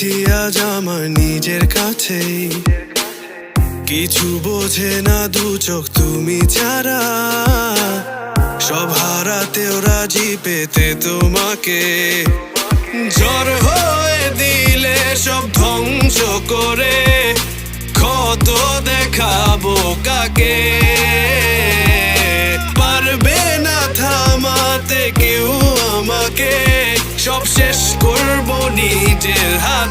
পেয়েছি আজ আমার নিজের কাছেই, কিছু বোঝে না দু চোখ তুমি ছাড়া। সব হারাতেও রাজি পেতে তোমাকে, ঝড় হয়ে দিলে সব ধ্বংস করে কত দেখাবো কাকে। পারবে না থামাতে কেউ আমাকে, সব শেষ করবো নিজের হাতে।